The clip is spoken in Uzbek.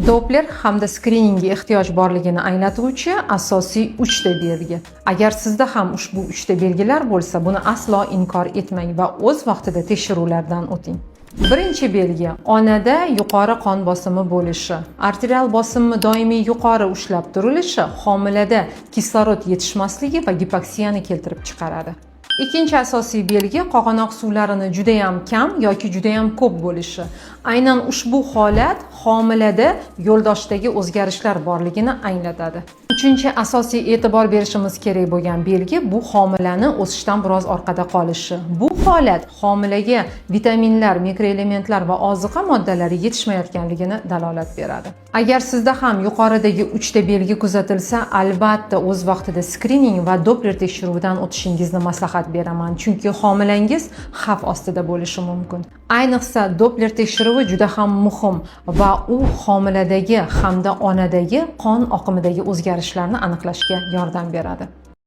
Doppler hamda skriningga ehtiyoj borligini anglatuvchi asosiy 3 ta belgi. Agar sizda ham ushbu 3 ta belgilar bo'lsa, buni aslo inkor etmang va o'z vaqtida tekshiruvlardan o'ting. Birinchi belgi onada yuqori qon bosimi bo'lishi. Arterial bosimni doimiy yuqori ushlab turilishi homilada kislorod yetishmasligi va gipoksiyani keltirib chiqaradi. Ikkinchi asosiy belgi qog'onoq suvlarini juda ham kam yoki juda ham ko'p bo'lishi. Aynan ushbu holat homilada yo'ldoshdagi o'zgarishlar borligini anglatadi. Uchinchi asosiy e'tibor berishimiz kerak bo'lgan belgi bu homilani o'sishdan biroz orqada qolishi. Bu holat homilaga vitaminlar, mikroelementlar va oziqa moddalari yetishmayotganligini dalolat beradi. Agar sizda ham yuqoridagi 3 ta belgi kuzatilsa, albatta o'z vaqtida skrining va Doppler tekshiruvidan o'tishingizni maslahat beraman, chunki homilangiz xavf ostida bo'lishi mumkin. Ayniqsa Doppler tekshiruvi juda ham muhim va u homiladagi hamda onadagi qon oqimidagi o'zgarishlarni aniqlashga yordam beradi.